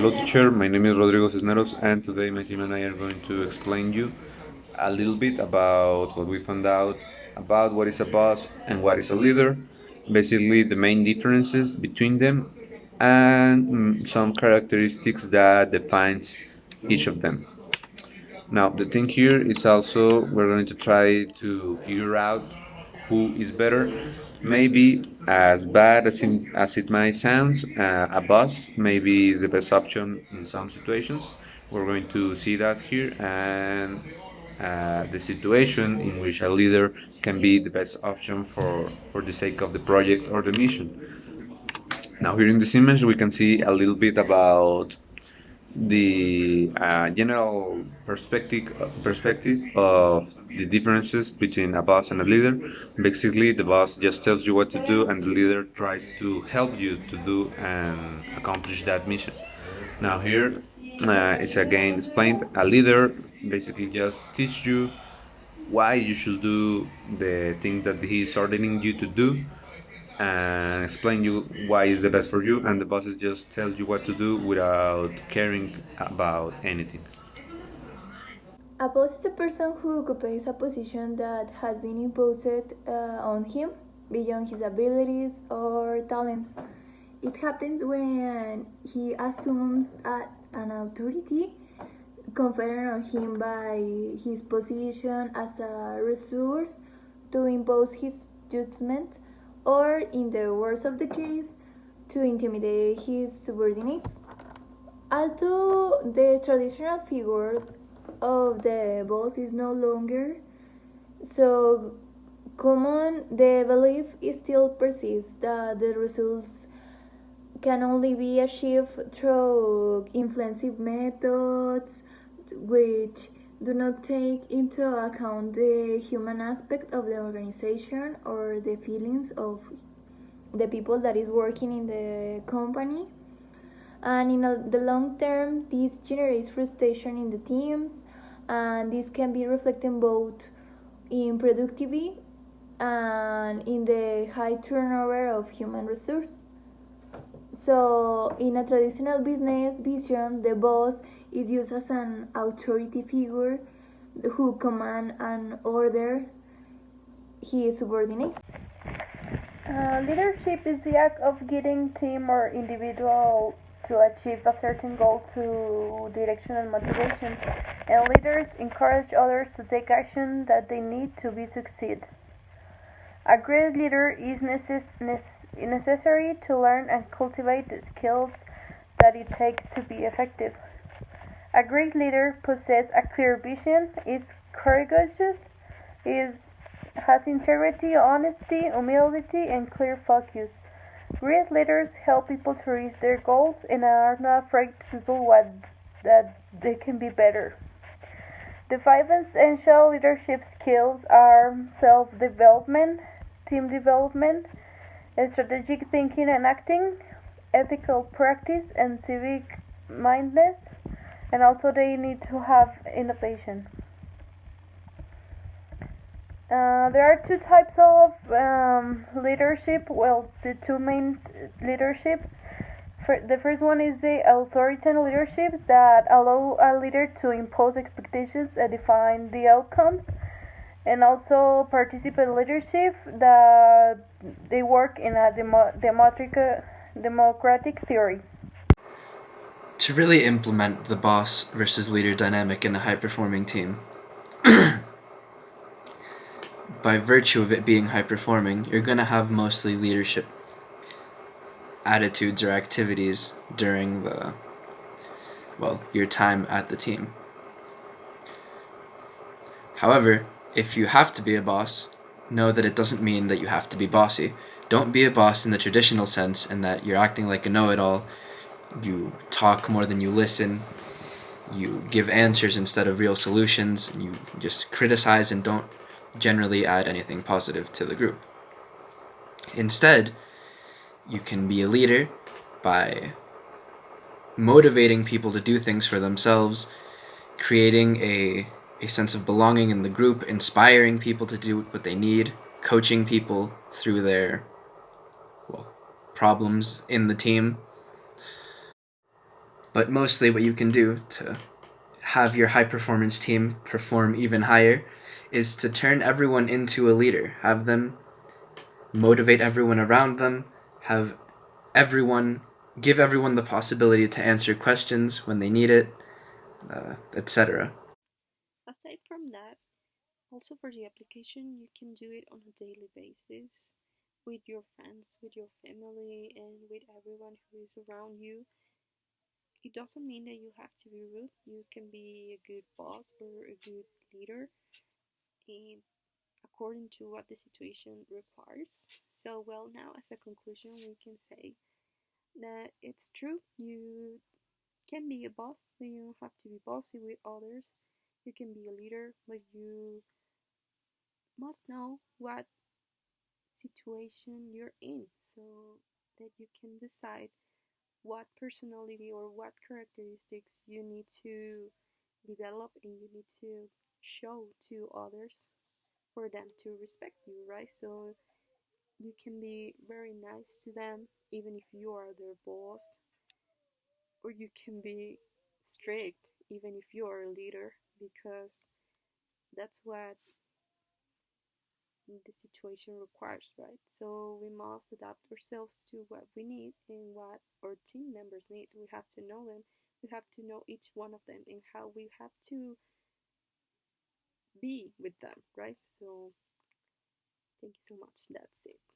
Hello teacher, my name is Rodrigo CISNEROS and today my team and I are going to explain you a little bit about what we found out about what is a boss and what is a leader, basically the main differences between them and some characteristics that defines each of them. Now the thing here is also we're going to try to figure out who is better. Maybe as bad as it might sound, a boss maybe is the best option in some situations. We're going to see that here and the situation in which a leader can be the best option for the sake of the project or the mission. Now here in this image we can see a little bit about the general perspective of the differences between a boss and a leader. Basically, the boss just tells you what to do, and the leader tries to help you to do and accomplish that mission. Now here is again explained. A leader basically just teach you why you should do the thing that he is ordering you to do and explain you why is the best for you, and the bosses just tell you what to do without caring about anything. A boss is a person who occupies a position that has been imposed on him beyond his abilities or talents. It happens when he assumes an authority conferred on him by his position as a resource to impose his judgment, or, in the worst of the case, to intimidate his subordinates. Although the traditional figure of the boss is no longer so common, the belief still persists that the results can only be achieved through influensive methods which do not take into account the human aspect of the organization or the feelings of the people that is working in the company. And in the long term, this generates frustration in the teams, and this can be reflected both in productivity and in the high turnover of human resources. So, in a traditional business vision, the boss is used as an authority figure who command and order his subordinates. Leadership is the act of guiding team or individual to achieve a certain goal through direction and motivation, and leaders encourage others to take action that they need to be succeed. A great leader is necessary to learn and cultivate the skills that it takes to be effective. A great leader possesses a clear vision, is courageous, has integrity, honesty, humility, and clear focus. Great leaders help people to reach their goals and are not afraid to do what that they can be better. The 5 essential leadership skills are self-development, team development, strategic thinking and acting, ethical practice, and civic mindedness, and also they need to have innovation. There are two types of leadership. Well, the two main leaderships. The first one is the authoritarian leadership that allow a leader to impose expectations and define the outcomes, and also participant leadership that they work in a democratic theory. To really implement the boss versus leader dynamic in a high-performing team, by virtue of it being high-performing, you're going to have mostly leadership attitudes or activities during your time at the team. However, if you have to be a boss, know that it doesn't mean that you have to be bossy. Don't be a boss in the traditional sense in that you're acting like a know-it-all, you talk more than you listen, you give answers instead of real solutions, and you just criticize and don't generally add anything positive to the group. Instead, you can be a leader by motivating people to do things for themselves, creating a sense of belonging in the group, inspiring people to do what they need, coaching people through their problems in the team. But mostly what you can do to have your high performance team perform even higher is to turn everyone into a leader. Have them motivate everyone around them, have everyone give everyone the possibility to answer questions when they need it, etc. Aside from that, also for the application, you can do it on a daily basis with your friends, with your family, and with everyone who is around you. It doesn't mean that you have to be rude. You can be a good boss or a good leader in according to what the situation requires. So, well, now as a conclusion, we can say that it's true. You can be a boss, but you don't have to be bossy with others. You can be a leader, but you must know what situation you're in so that you can decide what personality or what characteristics you need to develop and you need to show to others for them to respect you, right? So you can be very nice to them even if you are their boss, or you can be strict even if you are a leader, because that's what the situation requires, right? So we must adapt ourselves to what we need and what our team members need. We have to know them. We have to know each one of them and how we have to be with them, right? So thank you so much. That's it.